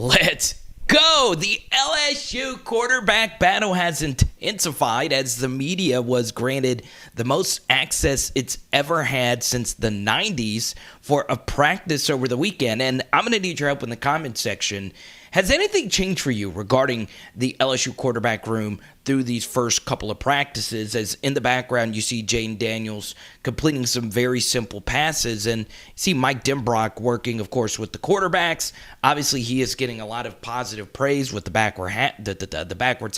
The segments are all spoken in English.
Let's go! The LSU quarterback battle has intensified as the media was granted the most access it's ever had since the 90s for a practice over the weekend. And I'm going to need your help in the comments section. Has anything changed for you regarding the LSU quarterback room through these first couple of practices? As in the background, you see Jayden Daniels completing some very simple passes, and you see Mike Denbrock working, of course, with the quarterbacks. Obviously, he is getting a lot of positive praise with the backwards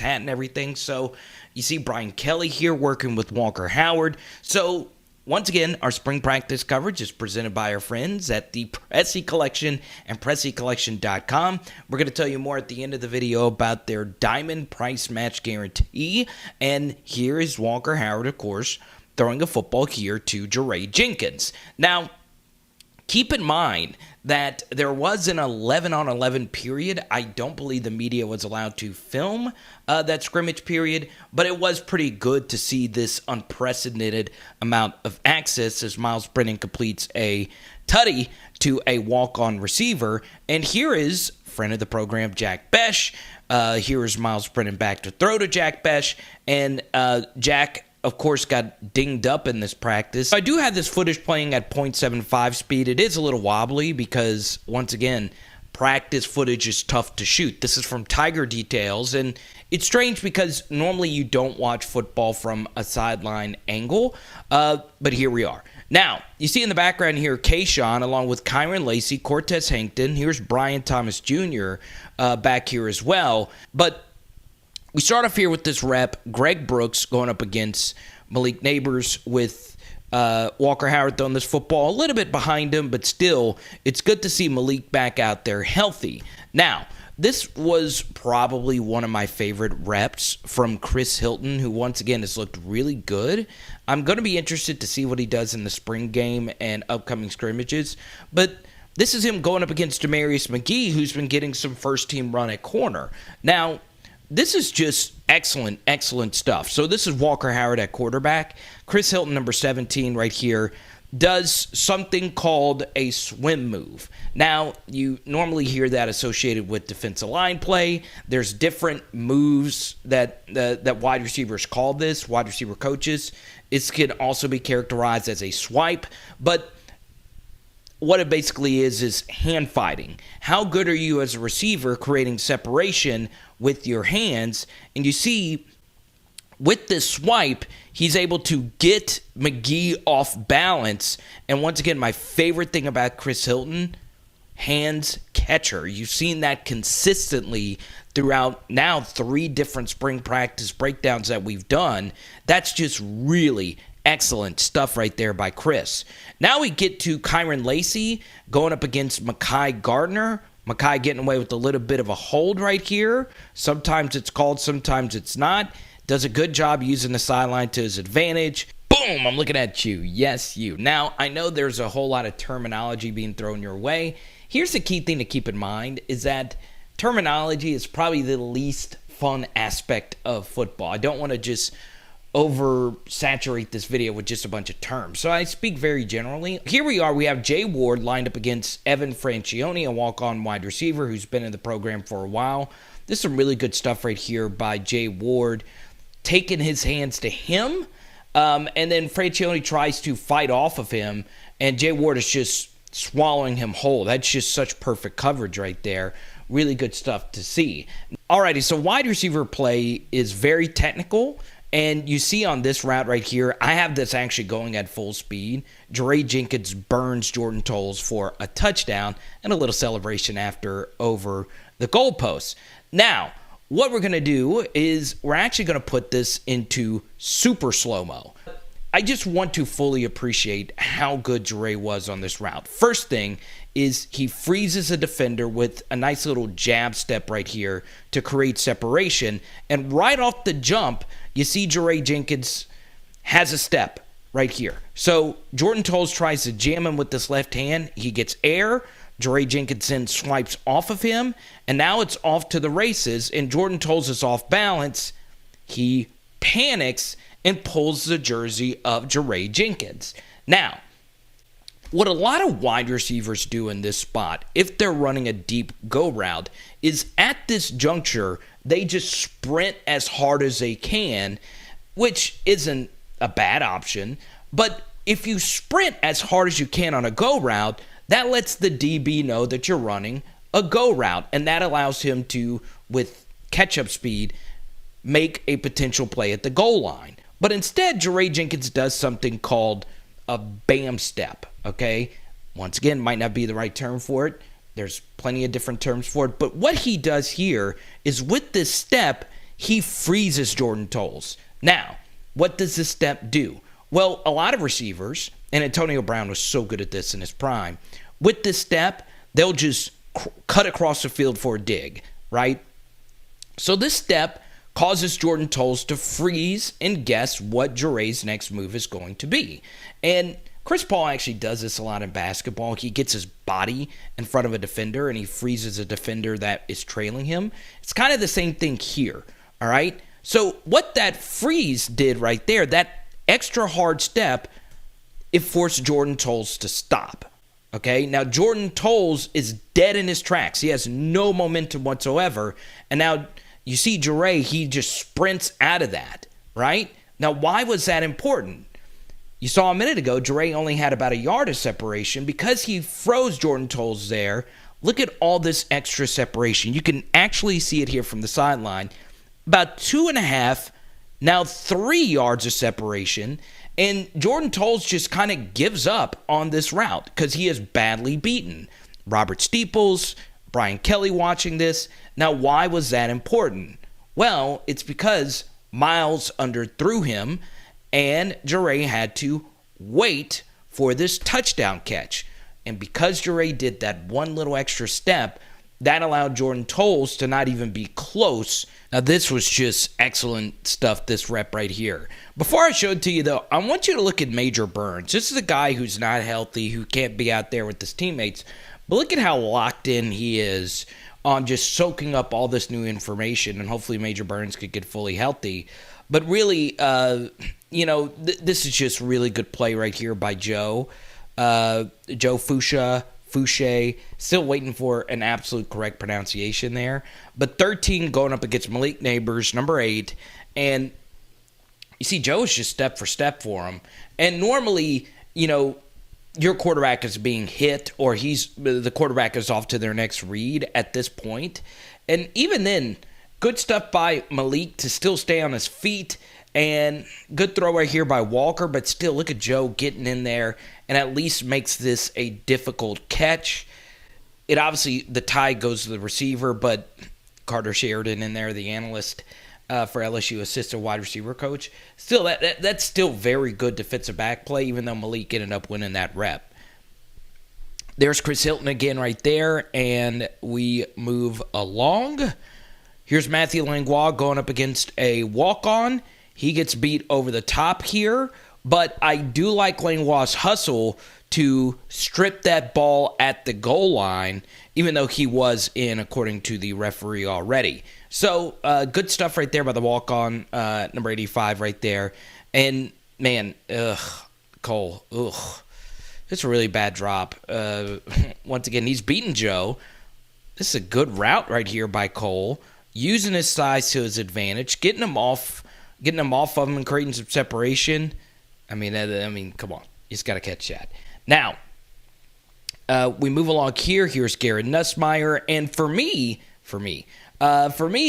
hat and everything. So you see Brian Kelly here working with Walker Howard. So once again, our spring practice coverage is presented by our friends at the Pressy Collection and PressyCollection.com. We're going to tell you more at the end of the video about their diamond price match guarantee. And here is Walker Howard, of course, throwing a football here to Jaray Jenkins. Now, keep in mind that there was an 11-on-11 period. I don't believe the media was allowed to film that scrimmage period, but it was pretty good to see this unprecedented amount of access as MYLES BRENNAN completes a tutty to a walk-on receiver. And here is friend of the program, Jack Besh. Here is MYLES BRENNAN back to throw to Jack Besh, and Jack, of course, got dinged up in this practice. I do have this footage playing at 0.75 speed. It is a little wobbly because, once again, practice footage is tough to shoot. This is from Tiger Details, and it's strange because normally you don't watch football from a sideline angle, but here we are. Now, you see in the background here, Kayshawn, along with Kyron Lacey, Cortez Hankton. Here's Brian Thomas Jr. Back here as well, but we start off here with this rep, Greg Brooks going up against Malik Nabers with Walker Howard throwing this football a little bit behind him, but still, it's good to see Malik back out there healthy. Now, this was probably one of my favorite reps from Chris Hilton, who once again has looked really good. I'm going to be interested to see what he does in the spring game and upcoming scrimmages, but this is him going up against Damarius McGhee, who's been getting some first-team run at corner. Now, this is just excellent, excellent stuff. So this is Walker Howard at quarterback. Chris Hilton, number 17 right here, does something called a swim move. Now, you normally hear that associated with defensive line play. There's different moves that wide receivers call this, wide receiver coaches. It can also be characterized as a swipe, but what it basically is hand fighting. How good are you as a receiver creating separation with your hands? And you see, with this swipe, he's able to get McGhee off balance. And once again, my favorite thing about Chris Hilton, hands catcher. You've seen that consistently throughout now 3 different spring practice breakdowns that we've done. That's just really excellent stuff right there by Chris. Now we get to Kyron Lacey going up against Mekhi Gardner. Mekhi getting away with a little bit of a hold right here. Sometimes it's called, sometimes it's not. Does a good job using the sideline to his advantage. Boom, I'm looking at you. Yes, you. Now, I know there's a whole lot of terminology being thrown your way. Here's the key thing to keep in mind is that terminology is probably the least fun aspect of football. I don't want to just oversaturate this video with just a bunch of terms. So I speak very generally. Here we are. We have Jay Ward lined up against Evan Francione, a walk-on wide receiver who's been in the program for a while. This is some really good stuff right here by Jay Ward, taking his hands to him, and then Francione tries to fight off of him, and Jay Ward is just swallowing him whole. That's just such perfect coverage right there. Really good stuff to see. Alrighty, so wide receiver play is very technical. And you see on this route right here, I have this actually going at full speed. Jaray Jenkins burns Jordan Tolles for a touchdown and a little celebration after over the goalpost. Now, what we're going to do is we're actually going to put this into super slow-mo. I just want to fully appreciate how good Jaray was on this route. First thing is he freezes a defender with a nice little jab step right here to create separation. And right off the jump, you see Jaray Jenkins has a step right here. So Jordan Tolles tries to jam him with this left hand. He gets air. Jaray Jenkins then swipes off of him. And now it's off to the races. And Jordan Tolles is off balance. He panics and pulls the jersey of Jaray Jenkins. Now, What a lot of wide receivers do in this spot, if they're running a deep go route, is at this juncture, they just sprint as hard as they can, which isn't a bad option. But if you sprint as hard as you can on a go route, that lets the DB know that you're running a go route, and that allows him to, with catch-up speed, make a potential play at the goal line. But instead, Jaray Jenkins does something called a BAM step, okay? Once again, might not be the right term for it. There's plenty of different terms for it. But what he does here is with this step, he freezes Jayden Daniels. Now, what does this step do? Well, a lot of receivers, and Antonio Brown was so good at this in his prime, with this step, they'll just cut across the field for a dig, right? So this step causes Jayden Daniels to freeze and guess what Jaray's next move is going to be. And Chris Paul actually does this a lot in basketball. He gets his body in front of a defender and he freezes a defender that is trailing him. It's kind of the same thing here, all right? So what that freeze did right there, that extra hard step, it forced Jayden Daniels to stop. Okay, now Jayden Daniels is dead in his tracks. He has no momentum whatsoever. And now you see Jaray, he just sprints out of that, right? Now, why was that important? You saw a minute ago, Jaray only had about a yard of separation. Because he froze Jayden Daniels there, look at all this extra separation. You can actually see it here from the sideline. About 2.5, now 3 yards of separation. And Jayden Daniels just kind of gives up on this route because he is badly beaten. Robert Steeples, Brian Kelly watching this. Now, why was that important? Well, it's because Miles underthrew him and Jaray had to wait for this touchdown catch. And because Jaray did that one little extra step, that allowed Jayden Daniels to not even be close. Now, this was just excellent stuff, this rep right here. Before I show it to you, though, I want you to look at Major Burns. This is a guy who's not healthy, who can't be out there with his teammates. But look at how locked in he is on just soaking up all this new information. And hopefully Major Burns could get fully healthy. But really, this is just really good play right here by Joe. Foucha. Still waiting for an absolute correct pronunciation there. But 13 going up against Malik Nabers, number 8. And you see Joe is just step for step for him. And normally, your quarterback is being hit or the quarterback is off to their next read at this point. And even then, good stuff by Malik to still stay on his feet. And good throw right here by Walker, but still look at Joe getting in there and at least makes this a difficult catch. It obviously, the tie goes to the receiver, but Carter Sheridan in there, the analyst for LSU assistant wide receiver coach. Still, that's still very good defensive back play, even though Malik ended up winning that rep. There's Chris Hilton again right there, and we move along. Here's Matthew Langlois going up against a walk-on. He gets beat over the top here, but I do like Langlois' hustle to strip that ball at the goal line, even though he was in, according to the referee already. So, good stuff right there by the walk-on, number 85 right there. And, man, Kole, it's a really bad drop. Once again, he's beaten Joe. This is a good route right here by Kole, using his size to his advantage, getting him off of him and creating some separation. I mean, come on. You just got to catch that. Now, we move along here. Here's Garrett Nussmeier. And for me,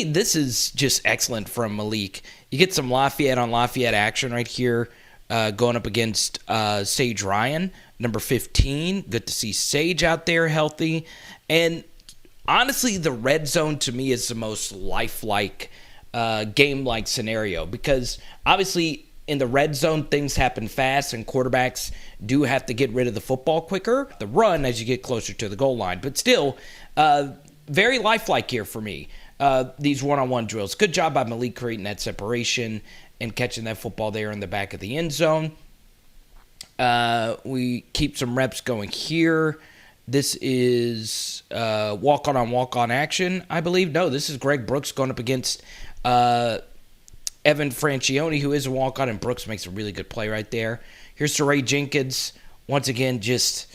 this is just excellent from Malik. You get some Lafayette on Lafayette action right here, going up against Sage Ryan, number 15. Good to see Sage out there healthy. And honestly, the red zone to me is the most lifelike game-like scenario because obviously in the red zone things happen fast and quarterbacks do have to get rid of the football quicker, the run as you get closer to the goal line. But still, very lifelike here for me. These one-on-one drills. Good job by Malik creating that separation and catching that football there in the back of the end zone. We keep some reps going here. This is walk-on action, I believe. No, this is Greg Brooks going up against Evan Francione, who is a walk-on, and Brooks makes a really good play right there. Here's Jaray Jenkins once again, just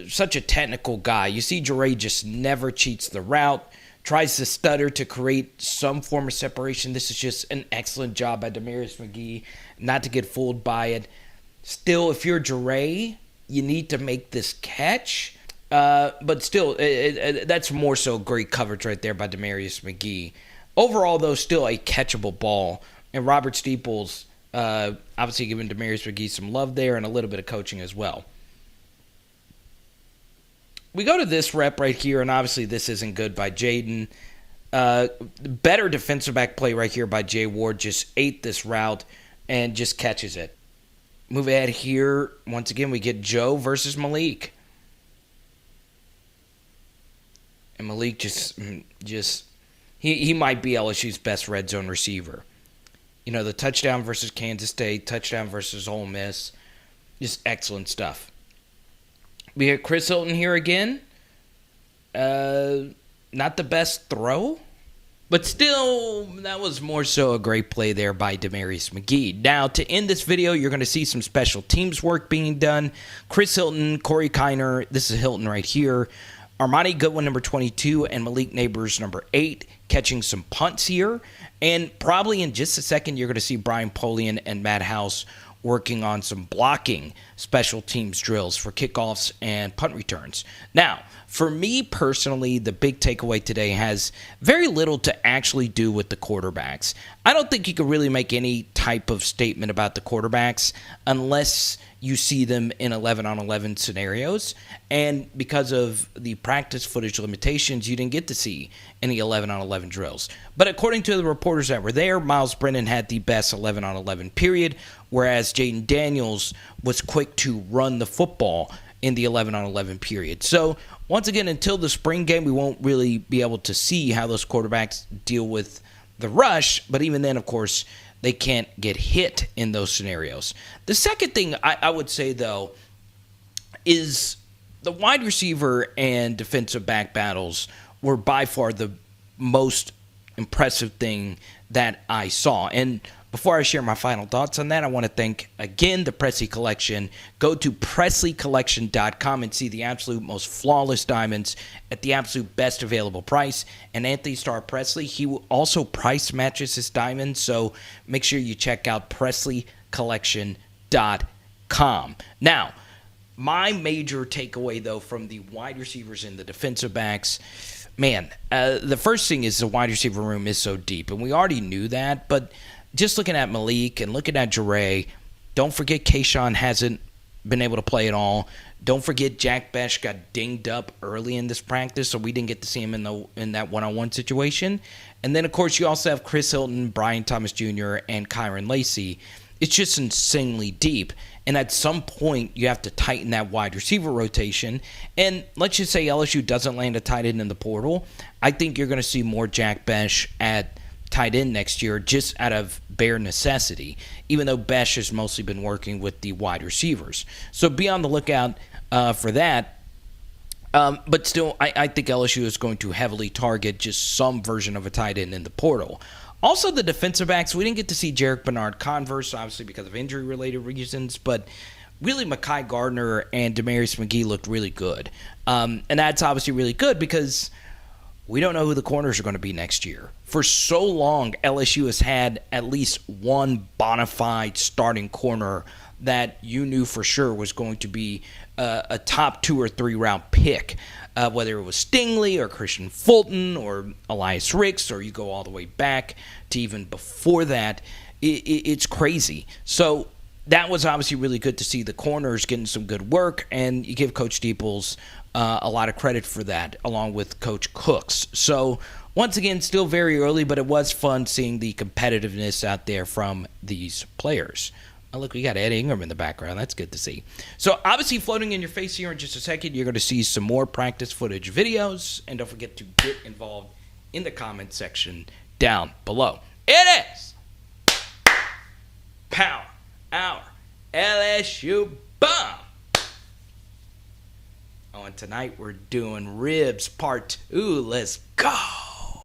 such a technical guy. You see Jaray just never cheats the route, tries to stutter to create some form of separation. This is just an excellent job by Damarius McGhee, not to get fooled by it. Still, if you're Jaray, you need to make this catch. But still, that's more so great coverage right there by Damarius McGhee. Overall, though, still a catchable ball. And Robert Steeples obviously giving Damarius McGhee some love there and a little bit of coaching as well. We go to this rep right here, and obviously this isn't good by Jayden. Better defensive back play right here by Jay Ward. Just ate this route and just catches it. Move ahead here. Once again, we get Joe versus Malik. And Malik just he might be LSU's best red zone receiver. You know, the touchdown versus Kansas State, touchdown versus Ole Miss. Just excellent stuff. We have Chris Hilton here again. Not the best throw, but still, that was more so a great play there by Damarius McGhee. Now, to end this video, you're going to see some special teams work being done. Chris Hilton, Corey Kiner, this is Hilton right here. Armani Goodwin, number 22, and Malik Nabers, number 8, catching some punts here. And probably in just a second, you're going to see Brian Polian and Matt House working on some blocking special teams drills for kickoffs and punt returns. Now, for me personally, the big takeaway today has very little to actually do with the quarterbacks. I don't think you can really make any type of statement about the quarterbacks unless you see them in 11-on-11 scenarios. And because of the practice footage limitations, you didn't get to see any 11-on-11 drills. But according to the reporters that were there, MYLES BRENNAN had the best 11-on-11 period, whereas Jayden Daniels was quick to run the football in the 11-on-11 period. So, once again, until the spring game, we won't really be able to see how those quarterbacks deal with the rush. But even then, of course, they can't get hit in those scenarios. The second thing I would say, though, is the wide receiver and defensive back battles were by far the most impressive thing that I saw. And before I share my final thoughts on that, I want to thank, again, the Presley Collection. Go to PresleyCollection.com and see the absolute most flawless diamonds at the absolute best available price. And Anthony Starr Presley, he also price matches his diamonds, so make sure you check out PresleyCollection.com. Now, my major takeaway, though, from the wide receivers and the defensive backs, man, the first thing is the wide receiver room is so deep, and we already knew that, but just looking at Malik and looking at Jaray, don't forget Kayshawn hasn't been able to play at all. Don't forget Jack Besh got dinged up early in this practice, so we didn't get to see him in that one-on-one situation. And then, of course, you also have Chris Hilton, Brian Thomas Jr., and Kyron Lacey. It's just insanely deep. And at some point, you have to tighten that wide receiver rotation. And let's just say LSU doesn't land a tight end in the portal. I think you're going to see more Jack Besh at tight end next year just out of bare necessity, even though Besh has mostly been working with the wide receivers. So be on the lookout for that. But still, I think LSU is going to heavily target just some version of a tight end in the portal. Also, the defensive backs, we didn't get to see Jarek Bernard-Converse, obviously because of injury-related reasons, but really Mekhi Gardner and Damarius McGhee looked really good. And that's obviously really good because we don't know who the corners are going to be next year. For so long, LSU has had at least one bona fide starting corner that you knew for sure was going to be a top 2 or 3 round pick, whether it was Stingley or Christian Fulton or Elias Ricks, or you go all the way back to even before that. It's crazy. So that was obviously really good to see the corners getting some good work, and you give Coach Steeples a lot of credit for that, along with Coach Cooks. So once again, still very early, but it was fun seeing the competitiveness out there from these players. Oh, look, we got Ed Ingram in the background. That's good to see. So obviously floating in your face here in just a second, you're going to see some more practice footage videos. And don't forget to get involved in the comment section down below. It is Power Hour LSU Bomb. Oh, and tonight we're doing Ribs Part 2. Let's go.